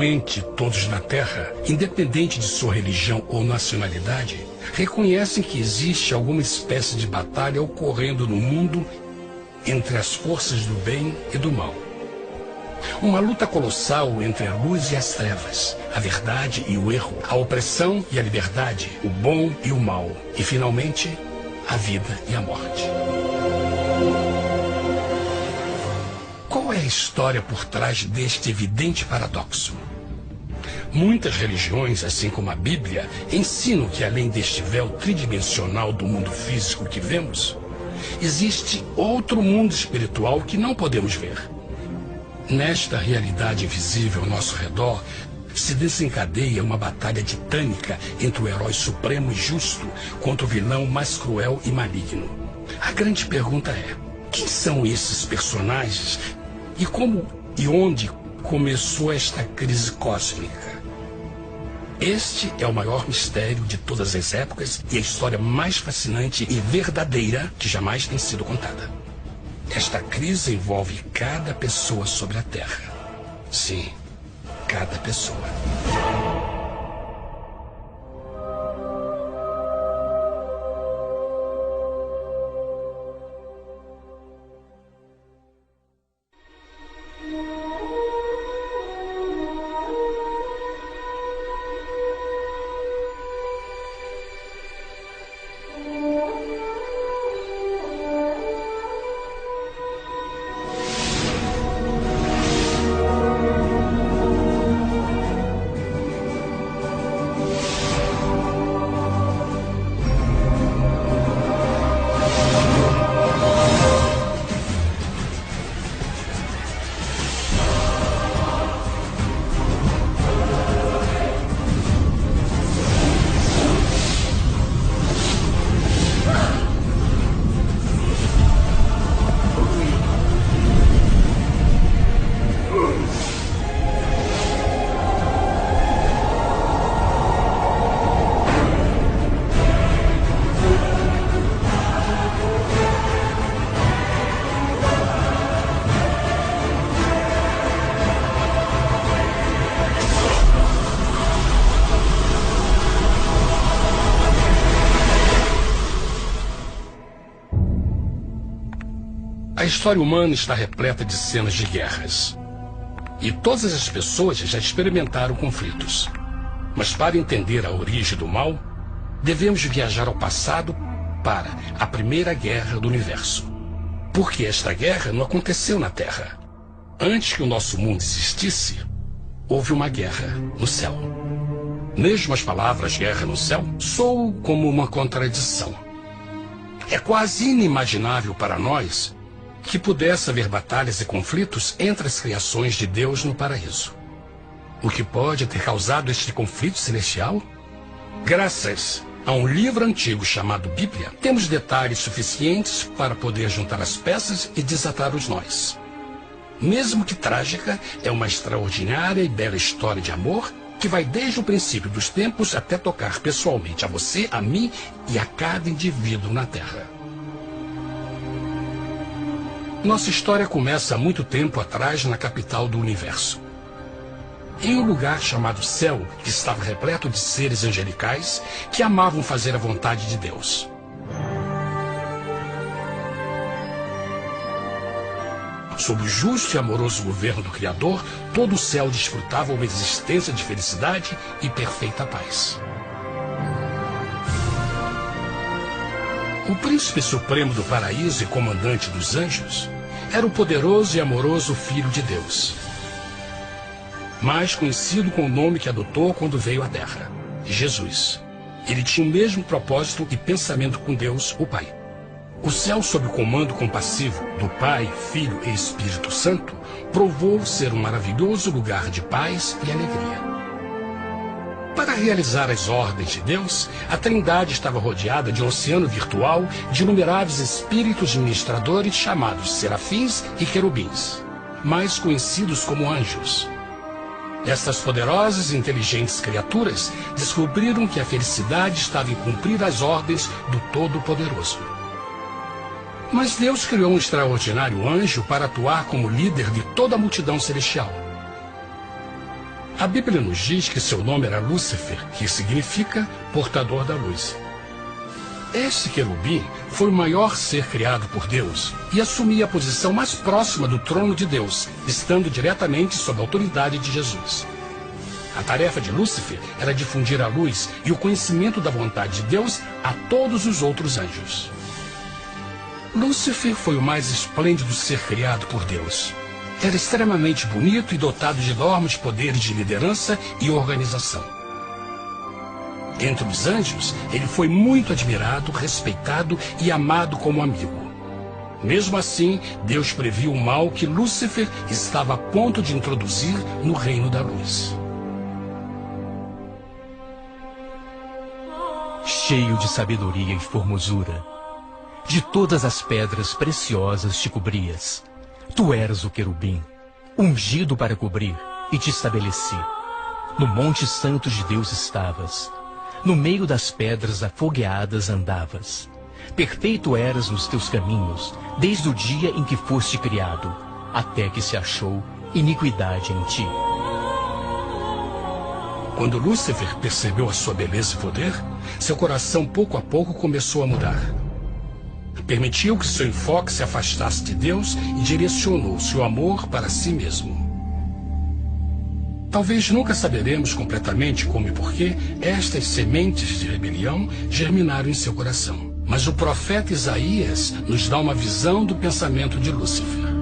Atualmente, todos na Terra, independente de sua religião ou nacionalidade, reconhecem que existe alguma espécie de batalha ocorrendo no mundo entre as forças do bem e do mal. Uma luta colossal entre a luz e as trevas, a verdade e o erro, a opressão e a liberdade, o bom e o mal, e finalmente, a vida e a morte. Qual é a história por trás deste evidente paradoxo? Muitas religiões, assim como a Bíblia, ensinam que além deste véu tridimensional do mundo físico que vemos, existe outro mundo espiritual que não podemos ver. Nesta realidade invisível ao nosso redor, se desencadeia uma batalha titânica entre o herói supremo e justo contra o vilão mais cruel e maligno. A grande pergunta é: quem são esses personagens e como e onde começou esta crise cósmica? Este é o maior mistério de todas as épocas e a história mais fascinante e verdadeira que jamais tem sido contada. Esta crise envolve cada pessoa sobre a Terra. Sim, cada pessoa. A história humana está repleta de cenas de guerras. E todas as pessoas já experimentaram conflitos. Mas para entender a origem do mal, devemos viajar ao passado para a Primeira Guerra do Universo. Porque esta guerra não aconteceu na Terra. Antes que o nosso mundo existisse, houve uma guerra no céu. Mesmo as palavras guerra no céu soam como uma contradição. É quase inimaginável para nós que pudesse haver batalhas e conflitos entre as criações de Deus no paraíso. O que pode ter causado este conflito celestial? Graças a um livro antigo chamado Bíblia, temos detalhes suficientes para poder juntar as peças e desatar os nós. Mesmo que trágica, é uma extraordinária e bela história de amor que vai desde o princípio dos tempos até tocar pessoalmente a você, a mim e a cada indivíduo na Terra. Nossa história começa há muito tempo atrás na capital do universo. Em um lugar chamado Céu, que estava repleto de seres angelicais que amavam fazer a vontade de Deus. Sob o justo e amoroso governo do Criador, todo o céu desfrutava uma existência de felicidade e perfeita paz. O príncipe supremo do paraíso e comandante dos anjos era o poderoso e amoroso Filho de Deus, mais conhecido com o nome que adotou quando veio à Terra, Jesus. Ele tinha o mesmo propósito e pensamento com Deus, o Pai. O céu, sob o comando compassivo do Pai, Filho e Espírito Santo, provou ser um maravilhoso lugar de paz e alegria. Para realizar as ordens de Deus, a Trindade estava rodeada de um oceano virtual de inumeráveis espíritos ministradores chamados serafins e querubins, mais conhecidos como anjos. Estas poderosas e inteligentes criaturas descobriram que a felicidade estava em cumprir as ordens do Todo-Poderoso. Mas Deus criou um extraordinário anjo para atuar como líder de toda a multidão celestial. A Bíblia nos diz que seu nome era Lúcifer, que significa portador da luz. Este querubim foi o maior ser criado por Deus e assumia a posição mais próxima do trono de Deus, estando diretamente sob a autoridade de Jesus. A tarefa de Lúcifer era difundir a luz e o conhecimento da vontade de Deus a todos os outros anjos. Lúcifer foi o mais esplêndido ser criado por Deus. Era extremamente bonito e dotado de enormes poderes de liderança e organização. Entre os anjos, ele foi muito admirado, respeitado e amado como amigo. Mesmo assim, Deus previu o mal que Lúcifer estava a ponto de introduzir no reino da luz. Cheio de sabedoria e formosura, de todas as pedras preciosas te cobrias. Tu eras o querubim, ungido para cobrir, e te estabeleci. No monte santo de Deus estavas. No meio das pedras afogueadas andavas. Perfeito eras nos teus caminhos, desde o dia em que foste criado, até que se achou iniquidade em ti. Quando Lúcifer percebeu a sua beleza e poder, seu coração pouco a pouco começou a mudar. Permitiu que seu enfoque se afastasse de Deus e direcionou seu amor para si mesmo. Talvez nunca saberemos completamente como e porquê estas sementes de rebelião germinaram em seu coração. Mas o profeta Isaías nos dá uma visão do pensamento de Lúcifer.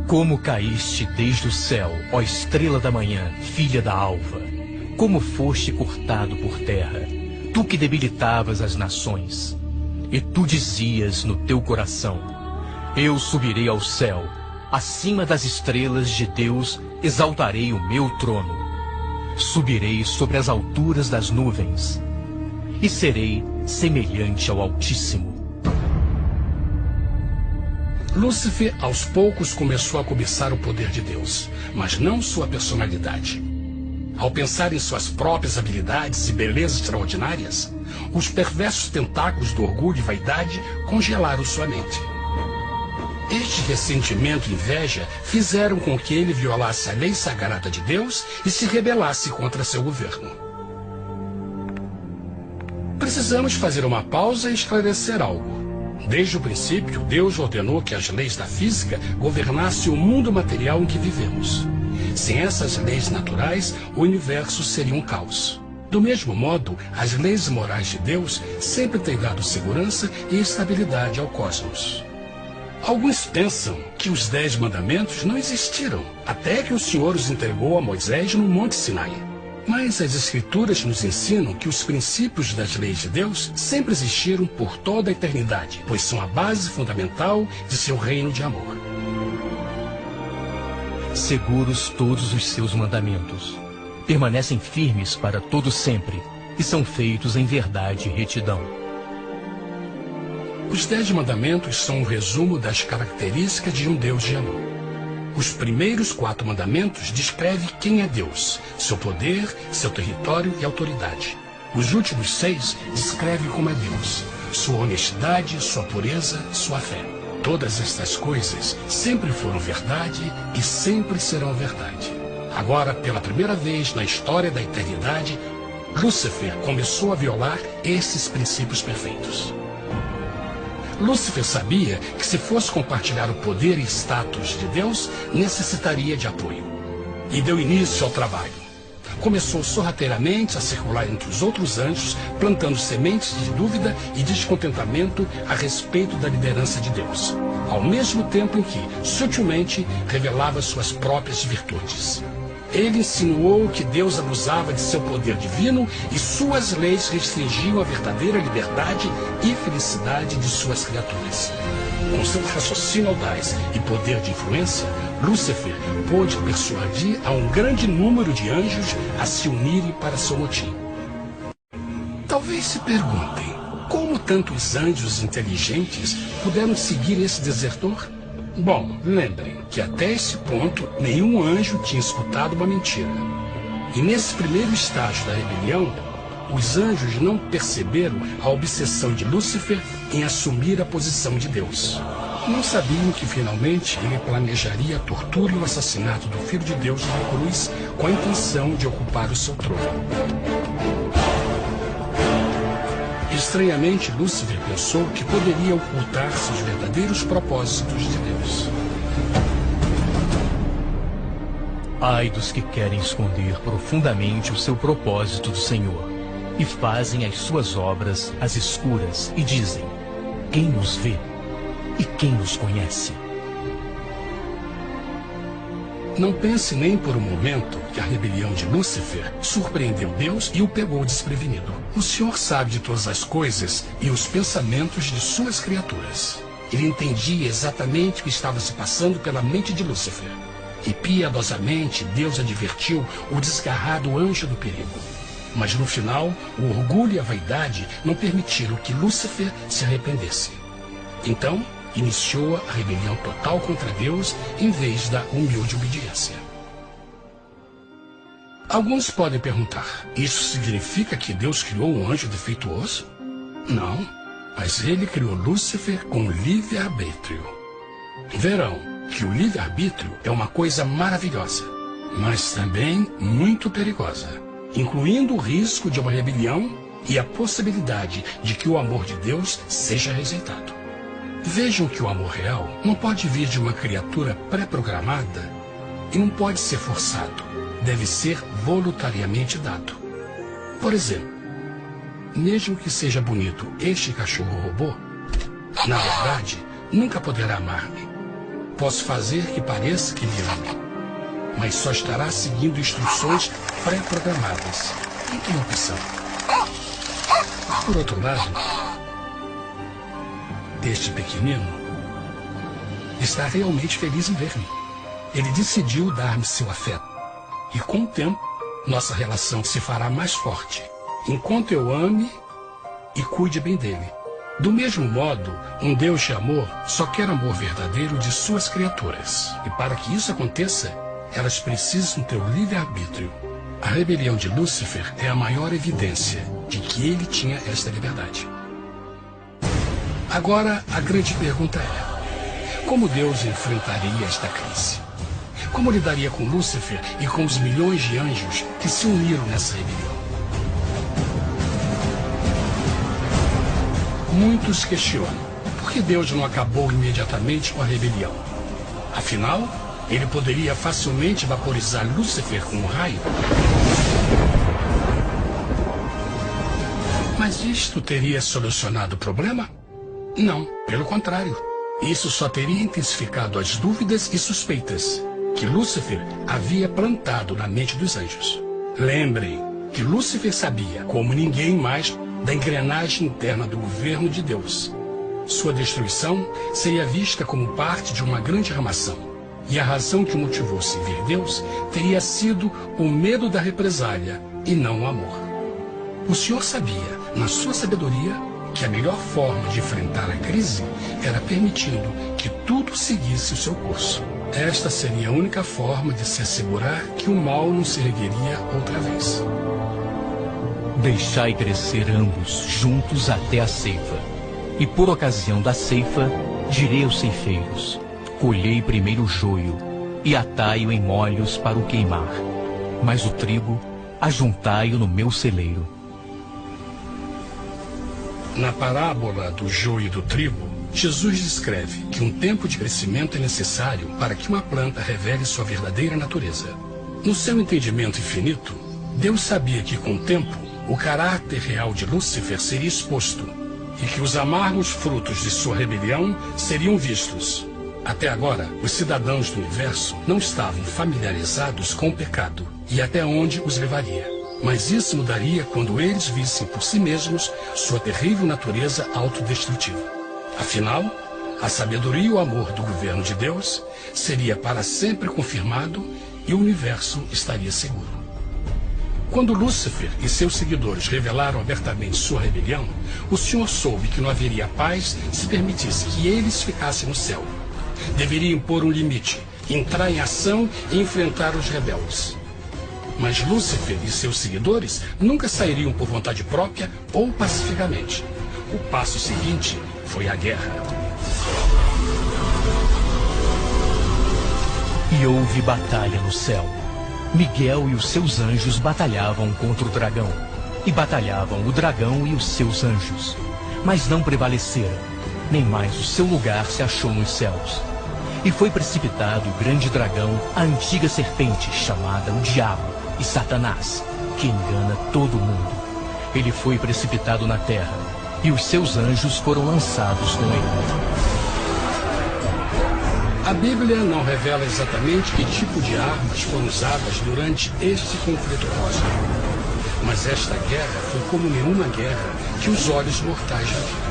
Como caíste desde o céu, ó estrela da manhã, filha da alva, como foste cortado por terra, tu que debilitavas as nações. E tu dizias no teu coração: eu subirei ao céu, acima das estrelas de Deus exaltarei o meu trono. Subirei sobre as alturas das nuvens, e serei semelhante ao Altíssimo. Lúcifer, aos poucos, começou a cobiçar o poder de Deus, mas não sua personalidade. Ao pensar em suas próprias habilidades e belezas extraordinárias, os perversos tentáculos do orgulho e vaidade congelaram sua mente. Este ressentimento e inveja fizeram com que ele violasse a lei sagrada de Deus e se rebelasse contra seu governo. Precisamos fazer uma pausa e esclarecer algo. Desde o princípio, Deus ordenou que as leis da física governassem o mundo material em que vivemos. Sem essas leis naturais, o universo seria um caos. Do mesmo modo, as leis morais de Deus sempre têm dado segurança e estabilidade ao cosmos. Alguns pensam que os 10 mandamentos não existiram, até que o Senhor os entregou a Moisés no Monte Sinai. Mas as Escrituras nos ensinam que os princípios das leis de Deus sempre existiram por toda a eternidade, pois são a base fundamental de seu reino de amor. Seguros todos os seus mandamentos, permanecem firmes para todo sempre, e são feitos em verdade e retidão. Os 10 mandamentos são um resumo das características de um Deus de amor. Os primeiros 4 mandamentos descrevem quem é Deus, seu poder, seu território e autoridade. Os últimos 6 descrevem como é Deus, sua honestidade, sua pureza, sua fé. Todas estas coisas sempre foram verdade e sempre serão verdade. Agora, pela primeira vez na história da eternidade, Lúcifer começou a violar esses princípios perfeitos. Lúcifer sabia que se fosse compartilhar o poder e status de Deus, necessitaria de apoio. E deu início ao trabalho. Começou sorrateiramente a circular entre os outros anjos, plantando sementes de dúvida e descontentamento a respeito da liderança de Deus, ao mesmo tempo em que, sutilmente, revelava suas próprias virtudes. Ele insinuou que Deus abusava de seu poder divino e suas leis restringiam a verdadeira liberdade e felicidade de suas criaturas. Com seu raciocínio audaz e poder de influência, Lúcifer pôde persuadir a um grande número de anjos a se unirem para seu motim. Talvez se perguntem, como tantos anjos inteligentes puderam seguir esse desertor? Bom, lembrem que até esse ponto nenhum anjo tinha escutado uma mentira. E nesse primeiro estágio da rebelião, os anjos não perceberam a obsessão de Lúcifer em assumir a posição de Deus. Não sabiam que finalmente ele planejaria a tortura e o assassinato do Filho de Deus na cruz com a intenção de ocupar o seu trono. Estranhamente, Lúcifer pensou que poderia ocultar seus verdadeiros propósitos de Deus. Ai dos que querem esconder profundamente o seu propósito do Senhor e fazem as suas obras às escuras e dizem: quem nos vê e quem nos conhece? Não pense nem por um momento que a rebelião de Lúcifer surpreendeu Deus e o pegou desprevenido. O Senhor sabe de todas as coisas e os pensamentos de suas criaturas. Ele entendia exatamente o que estava se passando pela mente de Lúcifer. E piedosamente Deus advertiu o desgarrado anjo do perigo. Mas no final, o orgulho e a vaidade não permitiram que Lúcifer se arrependesse. Então, iniciou a rebelião total contra Deus em vez da humilde obediência. Alguns podem perguntar: isso significa que Deus criou um anjo defeituoso? Não, mas ele criou Lúcifer com livre-arbítrio. Verão que o livre-arbítrio é uma coisa maravilhosa, mas também muito perigosa, incluindo o risco de uma rebelião e a possibilidade de que o amor de Deus seja rejeitado. Vejam que o amor real não pode vir de uma criatura pré-programada e não pode ser forçado, deve ser voluntariamente dado. Por exemplo, mesmo que seja bonito este cachorro robô, na verdade, nunca poderá amar-me. Posso fazer que pareça que me ama, mas só estará seguindo instruções pré-programadas. Não tem opção. Por outro lado, este pequenino está realmente feliz em ver-me. Ele decidiu dar-me seu afeto. E com o tempo, nossa relação se fará mais forte, enquanto eu ame e cuide bem dele. Do mesmo modo, um Deus de amor só quer amor verdadeiro de suas criaturas. E para que isso aconteça, elas precisam ter o livre-arbítrio. A rebelião de Lúcifer é a maior evidência de que ele tinha esta liberdade. Agora, a grande pergunta é: como Deus enfrentaria esta crise? Como lidaria com Lúcifer e com os milhões de anjos que se uniram nessa rebelião? Muitos questionam por que Deus não acabou imediatamente com a rebelião. Afinal, ele poderia facilmente vaporizar Lúcifer com um raio. Mas isto teria solucionado o problema? Não, pelo contrário. Isso só teria intensificado as dúvidas e suspeitas que Lúcifer havia plantado na mente dos anjos. Lembrem que Lúcifer sabia, como ninguém mais, da engrenagem interna do governo de Deus. Sua destruição seria vista como parte de uma grande armação. E a razão que o motivou a servir Deus teria sido o medo da represália e não o amor. O Senhor sabia, na sua sabedoria, que a melhor forma de enfrentar a crise era permitindo que tudo seguisse o seu curso. Esta seria a única forma de se assegurar que o mal não se ergueria outra vez. Deixai crescer ambos juntos até a ceifa. E por ocasião da ceifa, direi aos ceifeiros: colhei primeiro o joio e atai-o em molhos para o queimar, mas o trigo ajuntai-o no meu celeiro. Na parábola do joio e do trigo, Jesus descreve que um tempo de crescimento é necessário para que uma planta revele sua verdadeira natureza. No seu entendimento infinito, Deus sabia que com o tempo, o caráter real de Lúcifer seria exposto e que os amargos frutos de sua rebelião seriam vistos. Até agora, os cidadãos do universo não estavam familiarizados com o pecado e até onde os levaria. Mas isso mudaria quando eles vissem por si mesmos sua terrível natureza autodestrutiva. Afinal, a sabedoria e o amor do governo de Deus seria para sempre confirmado e o universo estaria seguro. Quando Lúcifer e seus seguidores revelaram abertamente sua rebelião, o Senhor soube que não haveria paz se permitisse que eles ficassem no céu. Deveria impor um limite, entrar em ação e enfrentar os rebeldes. Mas Lúcifer e seus seguidores nunca sairiam por vontade própria ou pacificamente. O passo seguinte foi a guerra. E houve batalha no céu. Miguel e os seus anjos batalhavam contra o dragão. E batalhavam o dragão e os seus anjos. Mas não prevaleceram, nem mais o seu lugar se achou nos céus. E foi precipitado o grande dragão, a antiga serpente, chamada o Diabo e Satanás, que engana todo mundo. Ele foi precipitado na terra, e os seus anjos foram lançados com ele. A Bíblia não revela exatamente que tipo de armas foram usadas durante este conflito cósmico. Mas esta guerra foi como nenhuma guerra que os olhos mortais já viram.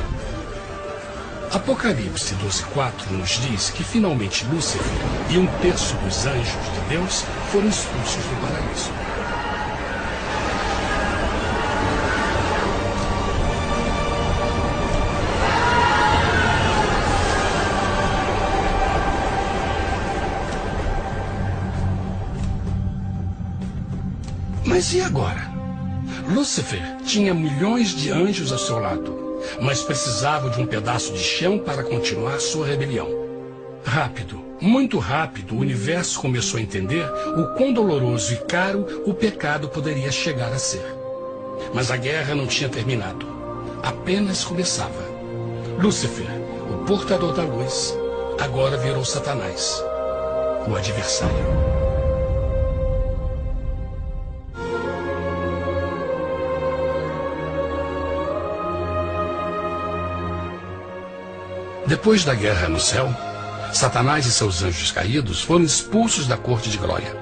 Apocalipse 12:4 nos diz que finalmente Lúcifer e 1/3 dos anjos de Deus foram expulsos do paraíso. Mas e agora? Lúcifer tinha milhões de anjos ao seu lado, mas precisava de um pedaço de chão para continuar sua rebelião. Rápido, muito rápido, o universo começou a entender o quão doloroso e caro o pecado poderia chegar a ser. Mas a guerra não tinha terminado. Apenas começava. Lúcifer, o portador da luz, agora virou Satanás, o adversário. Depois da guerra no céu, Satanás e seus anjos caídos foram expulsos da corte de glória.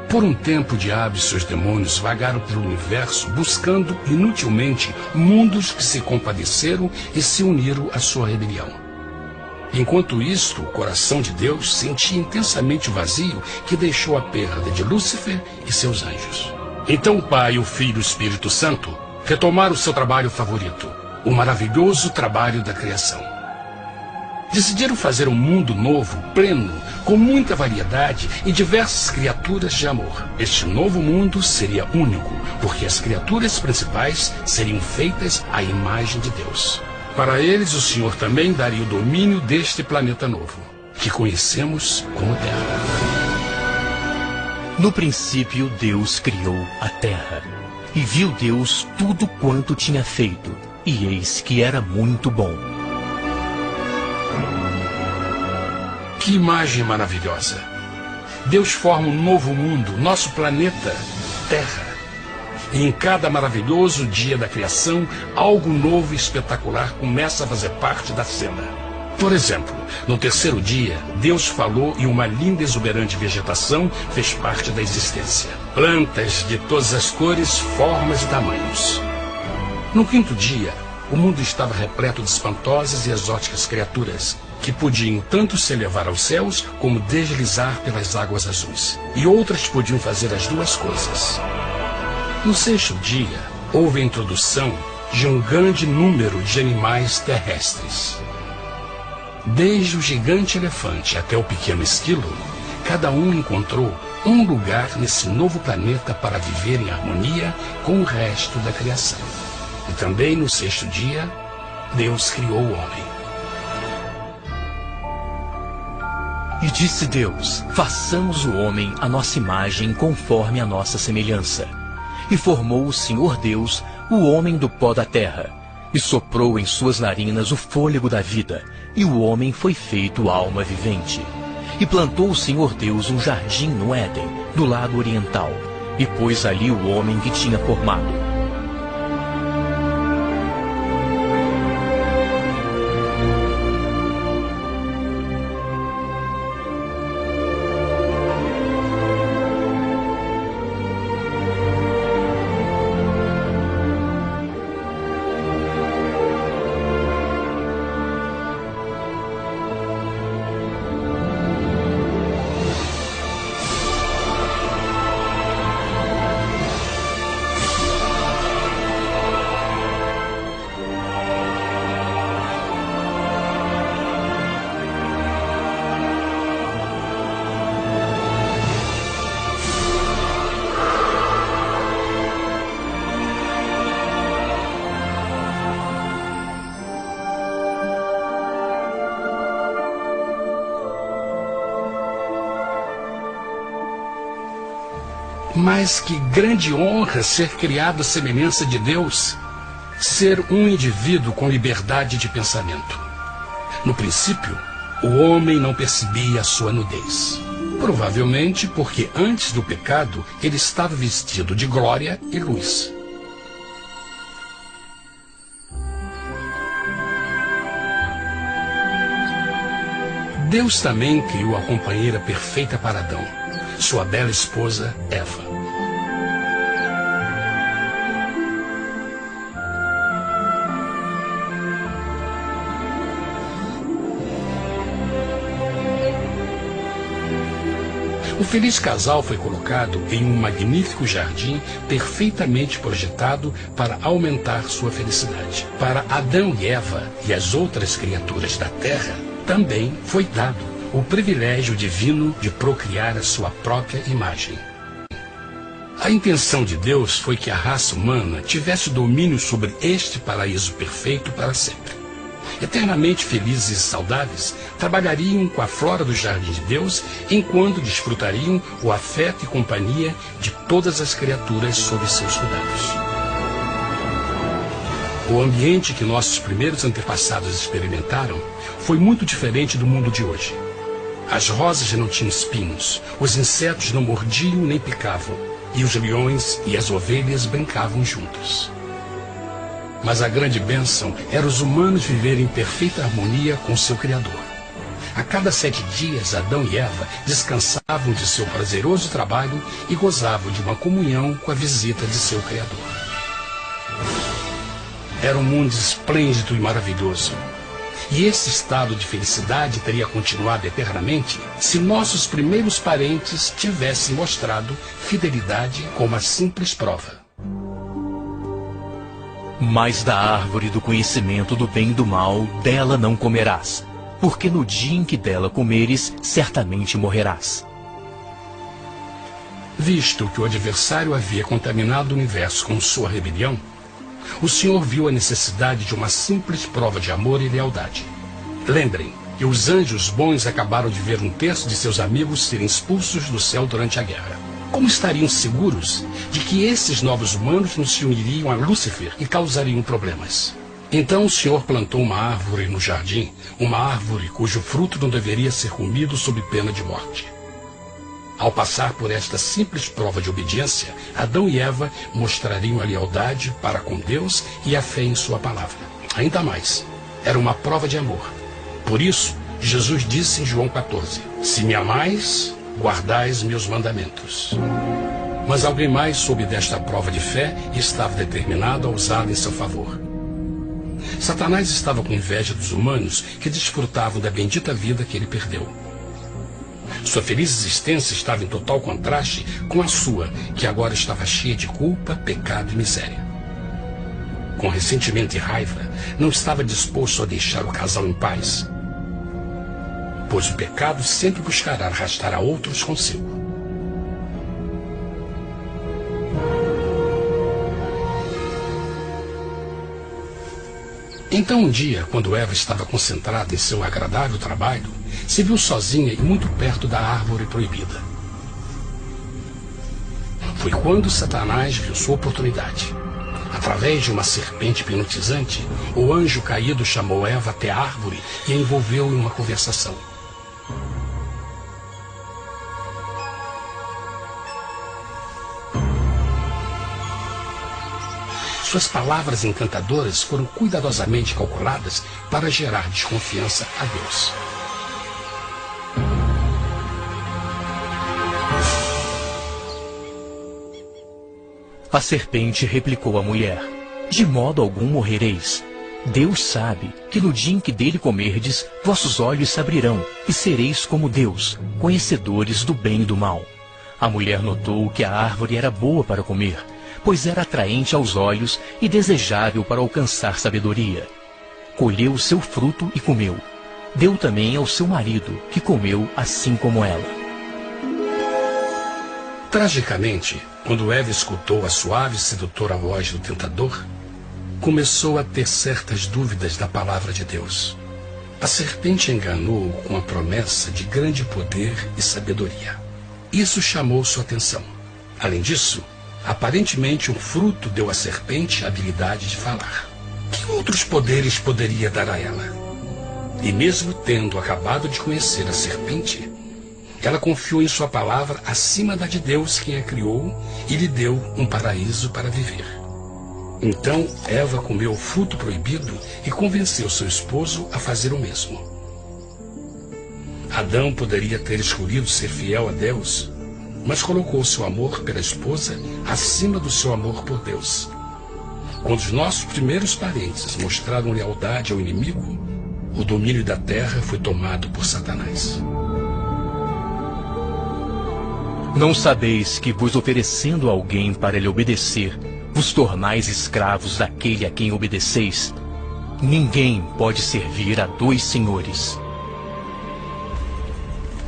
Por um tempo, o diabo e seus demônios vagaram pelo universo buscando inutilmente mundos que se compadeceram e se uniram à sua rebelião. Enquanto isto, o coração de Deus sentia intensamente o vazio que deixou a perda de Lúcifer e seus anjos. Então o Pai, o Filho e o Espírito Santo retomaram o seu trabalho favorito, o maravilhoso trabalho da criação. Decidiram fazer um mundo novo, pleno, com muita variedade e diversas criaturas de amor. Este novo mundo seria único, porque as criaturas principais seriam feitas à imagem de Deus. Para eles, o Senhor também daria o domínio deste planeta novo, que conhecemos como Terra. No princípio, Deus criou a terra. E viu Deus tudo quanto tinha feito, e eis que era muito bom. Que imagem maravilhosa! Deus forma um novo mundo, nosso planeta, Terra. E em cada maravilhoso dia da criação, algo novo e espetacular começa a fazer parte da cena. Por exemplo, no terceiro dia, Deus falou e uma linda e exuberante vegetação fez parte da existência. Plantas de todas as cores, formas e tamanhos. No quinto dia, o mundo estava repleto de espantosas e exóticas criaturas, que podiam tanto se elevar aos céus como deslizar pelas águas azuis. E outras podiam fazer as duas coisas. No sexto dia, houve a introdução de um grande número de animais terrestres. Desde o gigante elefante até o pequeno esquilo, cada um encontrou um lugar nesse novo planeta para viver em harmonia com o resto da criação. E também no sexto dia, Deus criou o homem. E disse Deus: façamos o homem à nossa imagem, conforme a nossa semelhança. E formou o Senhor Deus o homem do pó da terra, e soprou em suas narinas o fôlego da vida, e o homem foi feito alma vivente. E plantou o Senhor Deus um jardim no Éden, do lado oriental, e pôs ali o homem que tinha formado. Mas que grande honra ser criado à semelhança de Deus, ser um indivíduo com liberdade de pensamento. No princípio, o homem não percebia a sua nudez. Provavelmente porque antes do pecado ele estava vestido de glória e luz. Deus também criou a companheira perfeita para Adão, sua bela esposa Eva. O feliz casal foi colocado em um magnífico jardim perfeitamente projetado para aumentar sua felicidade. Para Adão e Eva e as outras criaturas da terra, também foi dado o privilégio divino de procriar a sua própria imagem. A intenção de Deus foi que a raça humana tivesse domínio sobre este paraíso perfeito para sempre. Eternamente felizes e saudáveis, trabalhariam com a flora do jardim de Deus, enquanto desfrutariam o afeto e companhia de todas as criaturas sob seus cuidados. O ambiente que nossos primeiros antepassados experimentaram foi muito diferente do mundo de hoje. As rosas não tinham espinhos, os insetos não mordiam nem picavam, e os leões e as ovelhas brincavam juntos. Mas a grande bênção era os humanos viverem em perfeita harmonia com seu Criador. A cada 7 dias, Adão e Eva descansavam de seu prazeroso trabalho e gozavam de uma comunhão com a visita de seu Criador. Era um mundo esplêndido e maravilhoso. E esse estado de felicidade teria continuado eternamente se nossos primeiros parentes tivessem mostrado fidelidade com uma simples prova. Mas da árvore do conhecimento do bem e do mal, dela não comerás, porque no dia em que dela comeres, certamente morrerás. Visto que o adversário havia contaminado o universo com sua rebelião, o Senhor viu a necessidade de uma simples prova de amor e lealdade. Lembrem que os anjos bons acabaram de ver 1/3 de seus amigos serem expulsos do céu durante a guerra. Como estariam seguros de que esses novos humanos não se uniriam a Lúcifer e causariam problemas? Então o Senhor plantou uma árvore no jardim, uma árvore cujo fruto não deveria ser comido sob pena de morte. Ao passar por esta simples prova de obediência, Adão e Eva mostrariam a lealdade para com Deus e a fé em sua palavra. Ainda mais, era uma prova de amor. Por isso, Jesus disse em João 14, se me amais, guardais meus mandamentos. Mas alguém mais soube desta prova de fé e estava determinado a usá-la em seu favor. Satanás estava com inveja dos humanos que desfrutavam da bendita vida que ele perdeu. Sua feliz existência estava em total contraste com a sua, que agora estava cheia de culpa, pecado e miséria. Com ressentimento e raiva, não estava disposto a deixar o casal em paz, pois o pecado sempre buscará arrastar a outros consigo. Então um dia, quando Eva estava concentrada em seu agradável trabalho, se viu sozinha e muito perto da árvore proibida. Foi quando Satanás viu sua oportunidade. Através de uma serpente hipnotizante, o anjo caído chamou Eva até a árvore e a envolveu em uma conversação. Suas palavras encantadoras foram cuidadosamente calculadas para gerar desconfiança a Deus. A serpente replicou à mulher, de modo algum morrereis. Deus sabe que no dia em que dele comerdes, vossos olhos se abrirão, e sereis como Deus, conhecedores do bem e do mal. A mulher notou que a árvore era boa para comer, pois era atraente aos olhos e desejável para alcançar sabedoria. Colheu o seu fruto e comeu. Deu também ao seu marido, que comeu assim como ela. Tragicamente, quando Eva escutou a suave e sedutora voz do tentador, começou a ter certas dúvidas da palavra de Deus. A serpente enganou-o com a promessa de grande poder e sabedoria. Isso chamou sua atenção. Além disso, aparentemente o fruto deu à serpente a habilidade de falar. Que outros poderes poderia dar a ela? E mesmo tendo acabado de conhecer a serpente, ela confiou em sua palavra acima da de Deus, quem a criou, e lhe deu um paraíso para viver. Então Eva comeu o fruto proibido e convenceu seu esposo a fazer o mesmo. Adão poderia ter escolhido ser fiel a Deus, mas colocou seu amor pela esposa acima do seu amor por Deus. Quando os nossos primeiros parentes mostraram lealdade ao inimigo, o domínio da terra foi tomado por Satanás. Não sabeis que, vos oferecendo a alguém para lhe obedecer, vos tornais escravos daquele a quem obedeceis? Ninguém pode servir a dois senhores.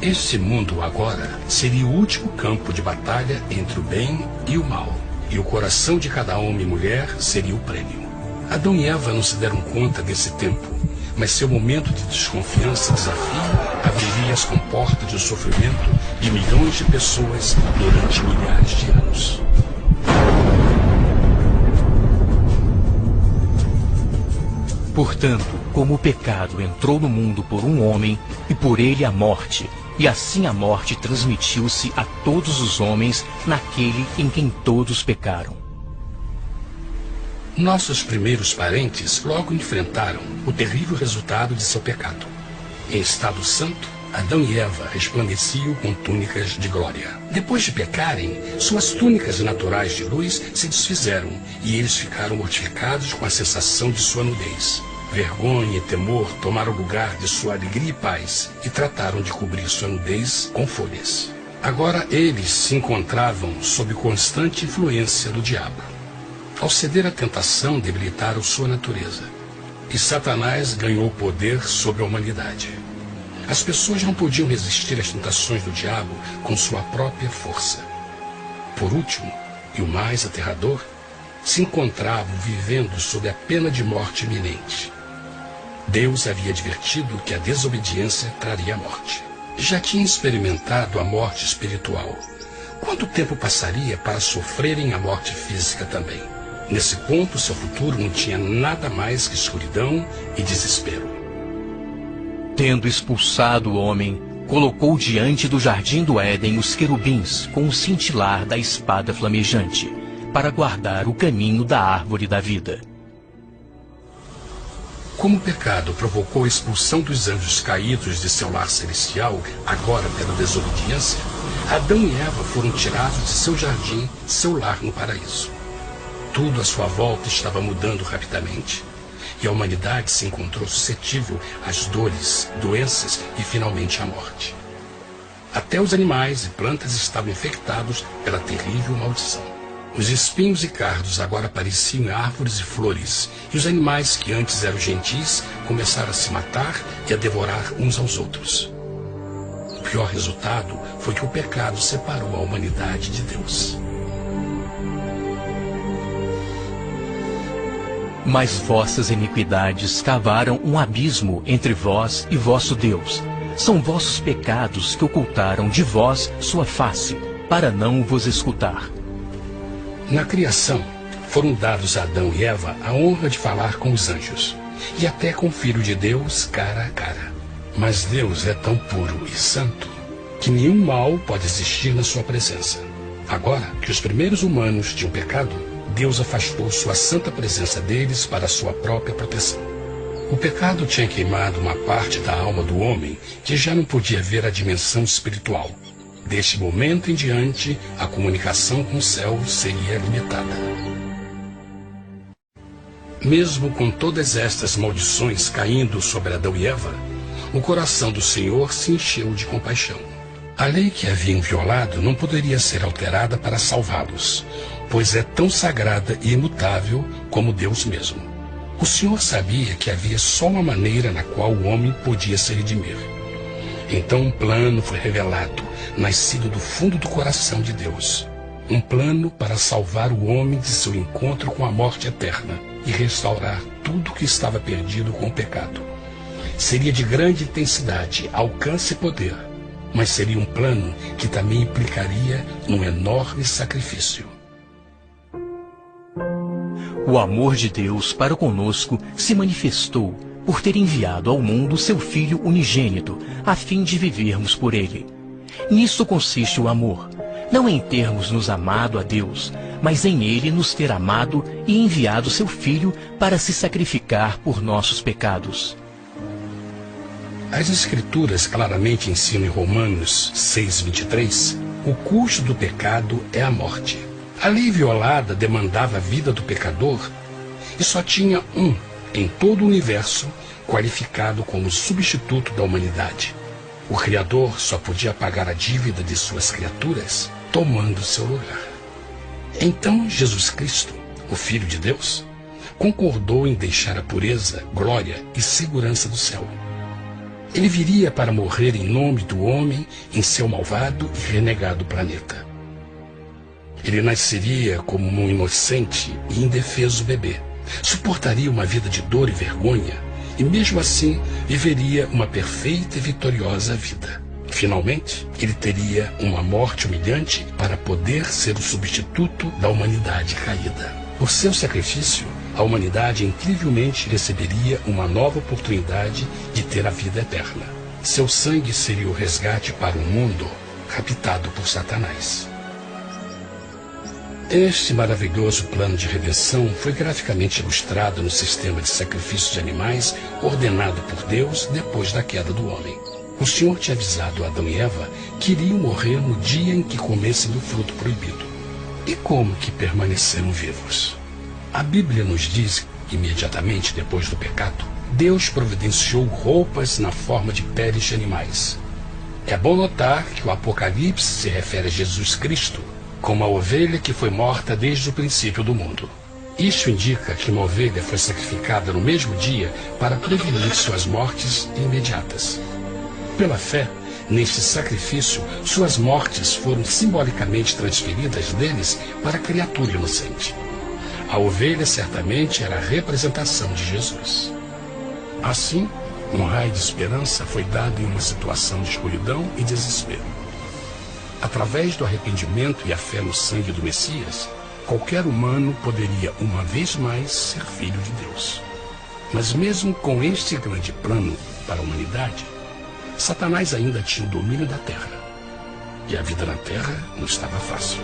Este mundo agora seria o último campo de batalha entre o bem e o mal, e o coração de cada homem e mulher seria o prêmio. Adão e Eva não se deram conta desse tempo, mas seu momento de desconfiança e desafio abriria as comportas de sofrimento de milhões de pessoas durante milhares de anos. Portanto, como o pecado entrou no mundo por um homem, e por ele a morte, e assim a morte transmitiu-se a todos os homens naquele em quem todos pecaram. Nossos primeiros parentes logo enfrentaram o terrível resultado de seu pecado. Em estado santo, Adão e Eva resplandeciam com túnicas de glória. Depois de pecarem, suas túnicas naturais de luz se desfizeram e eles ficaram mortificados com a sensação de sua nudez. Vergonha e temor tomaram lugar de sua alegria e paz e trataram de cobrir sua nudez com folhas. Agora eles se encontravam sob constante influência do diabo. Ao ceder à tentação, debilitaram sua natureza. E Satanás ganhou poder sobre a humanidade. As pessoas não podiam resistir às tentações do diabo com sua própria força. Por último, e o mais aterrador, se encontravam vivendo sob a pena de morte iminente. Deus havia advertido que a desobediência traria a morte. Já tinha experimentado a morte espiritual. Quanto tempo passaria para sofrerem a morte física também? Nesse ponto, seu futuro não tinha nada mais que escuridão e desespero. Tendo expulsado o homem, colocou diante do jardim do Éden os querubins com o cintilar da espada flamejante, para guardar o caminho da árvore da vida. Como o pecado provocou a expulsão dos anjos caídos de seu lar celestial, agora pela desobediência, Adão e Eva foram tirados de seu jardim, seu lar no paraíso. Tudo à sua volta estava mudando rapidamente, e a humanidade se encontrou suscetível às dores, doenças e finalmente à morte. Até os animais e plantas estavam infectados pela terrível maldição. Os espinhos e cardos agora pareciam árvores e flores, e os animais que antes eram gentis começaram a se matar e a devorar uns aos outros. O pior resultado foi que o pecado separou a humanidade de Deus. Mas vossas iniquidades cavaram um abismo entre vós e vosso Deus. São vossos pecados que ocultaram de vós sua face, para não vos escutar. Na criação, foram dados a Adão e Eva a honra de falar com os anjos, e até com o Filho de Deus cara a cara. Mas Deus é tão puro e santo que nenhum mal pode existir na sua presença. Agora que os primeiros humanos tinham pecado, Deus afastou sua santa presença deles para a sua própria proteção. O pecado tinha queimado uma parte da alma do homem que já não podia ver a dimensão espiritual. Deste momento em diante, a comunicação com o céu seria limitada. Mesmo com todas estas maldições caindo sobre Adão e Eva, o coração do Senhor se encheu de compaixão. A lei que haviam violado não poderia ser alterada para salvá-los, pois é tão sagrada e imutável como Deus mesmo. O Senhor sabia que havia só uma maneira na qual o homem podia se redimir. Então um plano foi revelado, nascido do fundo do coração de Deus. Um plano para salvar o homem de seu encontro com a morte eterna e restaurar tudo que estava perdido com o pecado. Seria de grande intensidade, alcance e poder, mas seria um plano que também implicaria num enorme sacrifício. O amor de Deus para conosco se manifestou por ter enviado ao mundo seu Filho unigênito, a fim de vivermos por ele. Nisso consiste o amor, não em termos nos amado a Deus, mas em ele nos ter amado e enviado seu Filho para se sacrificar por nossos pecados. As Escrituras claramente ensinam em Romanos 6:23, o custo do pecado é a morte. A lei violada demandava a vida do pecador e só tinha um em todo o universo qualificado como substituto da humanidade. O Criador só podia pagar a dívida de suas criaturas tomando seu lugar. Então Jesus Cristo, o Filho de Deus, concordou em deixar a pureza, glória e segurança do céu. Ele viria para morrer em nome do homem em seu malvado e renegado planeta. Ele nasceria como um inocente e indefeso bebê, suportaria uma vida de dor e vergonha e mesmo assim viveria uma perfeita e vitoriosa vida. Finalmente, ele teria uma morte humilhante para poder ser o substituto da humanidade caída. Por seu sacrifício, a humanidade incrivelmente receberia uma nova oportunidade de ter a vida eterna. Seu sangue seria o resgate para um mundo raptado por Satanás. Este maravilhoso plano de redenção foi graficamente ilustrado no sistema de sacrifício de animais ordenado por Deus depois da queda do homem. O Senhor tinha avisado Adão e Eva que iriam morrer no dia em que comessem do fruto proibido. E como que permaneceram vivos? A Bíblia nos diz que imediatamente depois do pecado, Deus providenciou roupas na forma de peles de animais. É bom notar que o Apocalipse se refere a Jesus Cristo como a ovelha que foi morta desde o princípio do mundo. Isso indica que uma ovelha foi sacrificada no mesmo dia para prevenir suas mortes imediatas. Pela fé, neste sacrifício, suas mortes foram simbolicamente transferidas deles para a criatura inocente. A ovelha certamente era a representação de Jesus. Assim, um raio de esperança foi dado em uma situação de escuridão e desespero. Através do arrependimento e a fé no sangue do Messias, qualquer humano poderia uma vez mais ser filho de Deus. Mas mesmo com este grande plano para a humanidade, Satanás ainda tinha o domínio da terra. E a vida na terra não estava fácil.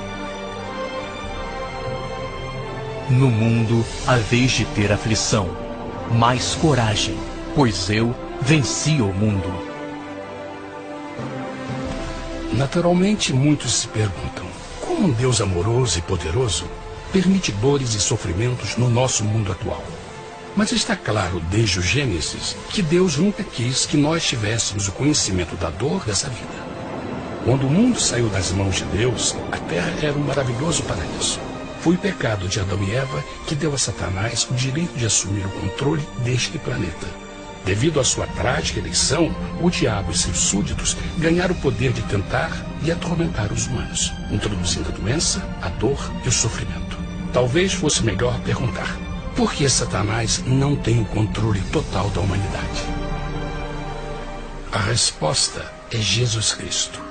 No mundo haveis de ter aflição, mas coragem, pois eu venci o mundo. Naturalmente, muitos se perguntam, como um Deus amoroso e poderoso permite dores e sofrimentos no nosso mundo atual? Mas está claro desde o Gênesis que Deus nunca quis que nós tivéssemos o conhecimento da dor dessa vida. Quando o mundo saiu das mãos de Deus, a terra era um maravilhoso paraíso. Foi o pecado de Adão e Eva que deu a Satanás o direito de assumir o controle deste planeta. Devido à sua trágica eleição, o diabo e seus súditos ganharam o poder de tentar e atormentar os humanos, introduzindo a doença, a dor e o sofrimento. Talvez fosse melhor perguntar: por que Satanás não tem o controle total da humanidade? A resposta é Jesus Cristo.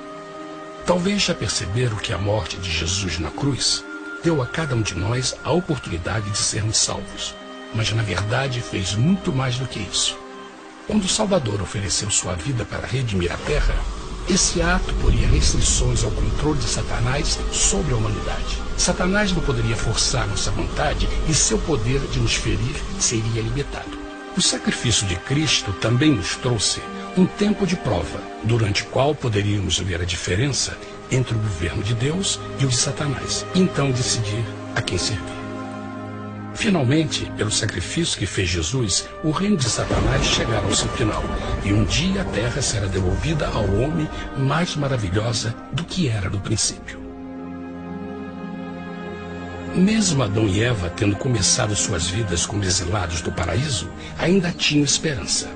Talvez já perceberam que a morte de Jesus na cruz deu a cada um de nós a oportunidade de sermos salvos, mas na verdade fez muito mais do que isso. Quando o Salvador ofereceu sua vida para redimir a terra, esse ato poria restrições ao controle de Satanás sobre a humanidade. Satanás não poderia forçar nossa vontade e seu poder de nos ferir seria limitado. O sacrifício de Cristo também nos trouxe um tempo de prova, durante o qual poderíamos ver a diferença entre o governo de Deus e o de Satanás, e então decidir a quem servir. Finalmente, pelo sacrifício que fez Jesus, o reino de Satanás chegará ao seu final, e um dia a terra será devolvida ao homem mais maravilhosa do que era no princípio. Mesmo Adão e Eva tendo começado suas vidas como exilados do paraíso, ainda tinham esperança.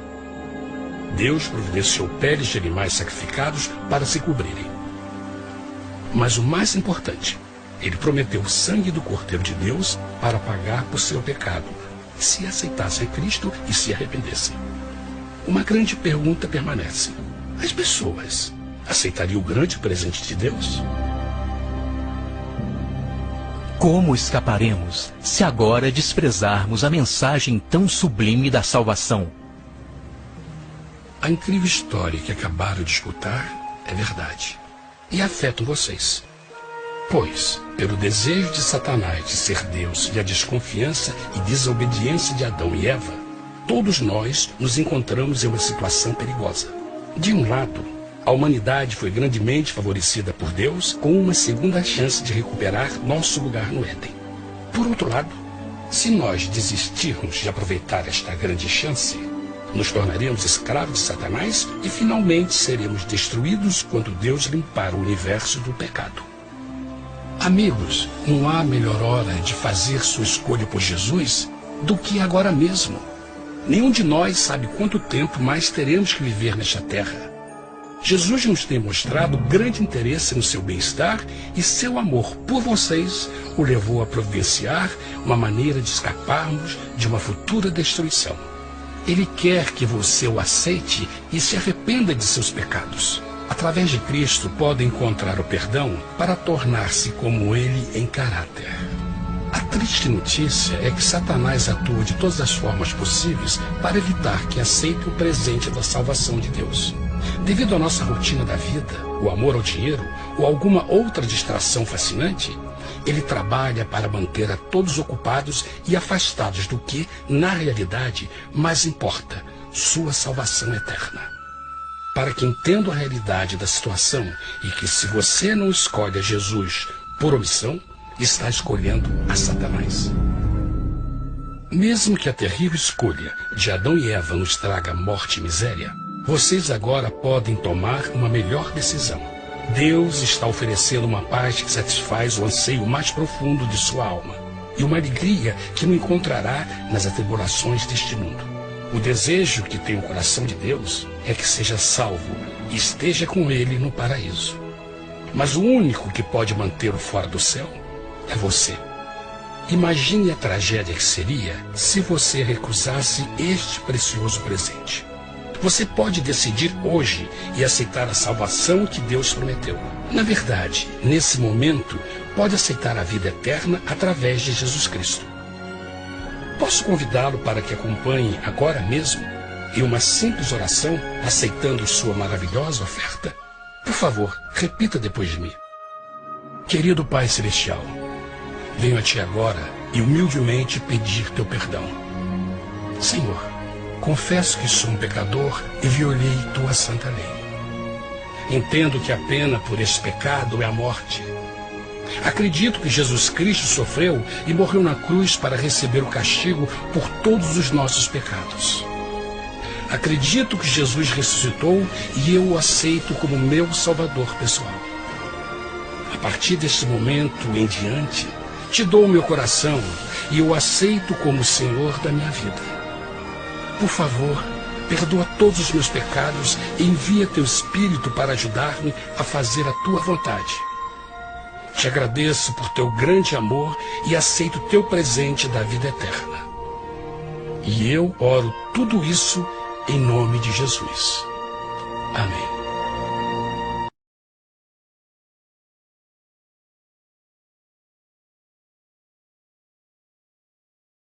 Deus providenciou peles de animais sacrificados para se cobrirem. Mas o mais importante, ele prometeu o sangue do Cordeiro de Deus para pagar por seu pecado, se aceitassem Cristo e se arrependessem. Uma grande pergunta permanece: as pessoas aceitaria o grande presente de Deus? Como escaparemos se agora desprezarmos a mensagem tão sublime da salvação? A incrível história que acabaram de escutar é verdade e afeta vocês. Pois, pelo desejo de Satanás de ser Deus e a desconfiança e desobediência de Adão e Eva, todos nós nos encontramos em uma situação perigosa. De um lado, a humanidade foi grandemente favorecida por Deus com uma segunda chance de recuperar nosso lugar no Éden. Por outro lado, se nós desistirmos de aproveitar esta grande chance, nos tornaremos escravos de Satanás e finalmente seremos destruídos quando Deus limpar o universo do pecado. Amigos, não há melhor hora de fazer sua escolha por Jesus do que agora mesmo. Nenhum de nós sabe quanto tempo mais teremos que viver nesta terra. Jesus nos tem mostrado grande interesse no seu bem-estar e seu amor por vocês o levou a providenciar uma maneira de escaparmos de uma futura destruição. Ele quer que você o aceite e se arrependa de seus pecados. Através de Cristo, pode encontrar o perdão para tornar-se como Ele em caráter. A triste notícia é que Satanás atua de todas as formas possíveis para evitar que aceite o presente da salvação de Deus. Devido à nossa rotina da vida, o amor ao dinheiro ou alguma outra distração fascinante, ele trabalha para manter a todos ocupados e afastados do que, na realidade, mais importa, sua salvação eterna. Para que entenda a realidade da situação e que se você não escolhe a Jesus por omissão, está escolhendo a Satanás. Mesmo que a terrível escolha de Adão e Eva nos traga morte e miséria, vocês agora podem tomar uma melhor decisão. Deus está oferecendo uma paz que satisfaz o anseio mais profundo de sua alma e uma alegria que não encontrará nas atribulações deste mundo. O desejo que tem o coração de Deus é que seja salvo e esteja com Ele no paraíso. Mas o único que pode mantê-lo fora do céu é você. Imagine a tragédia que seria se você recusasse este precioso presente. Você pode decidir hoje e aceitar a salvação que Deus prometeu. Na verdade, nesse momento, pode aceitar a vida eterna através de Jesus Cristo. Posso convidá-lo para que acompanhe agora mesmo em uma simples oração, aceitando sua maravilhosa oferta? Por favor, repita depois de mim. Querido Pai Celestial, venho a Ti agora e humildemente pedir Teu perdão. Senhor, confesso que sou um pecador e violei Tua santa lei. Entendo que a pena por esse pecado é a morte. Acredito que Jesus Cristo sofreu e morreu na cruz para receber o castigo por todos os nossos pecados. Acredito que Jesus ressuscitou e eu o aceito como meu Salvador pessoal. A partir deste momento em diante, Te dou o meu coração e eu o aceito como o Senhor da minha vida. Por favor, perdoa todos os meus pecados e envia Teu Espírito para ajudar-me a fazer a Tua vontade. Te agradeço por Teu grande amor e aceito Teu presente da vida eterna. E eu oro tudo isso em nome de Jesus. Amém.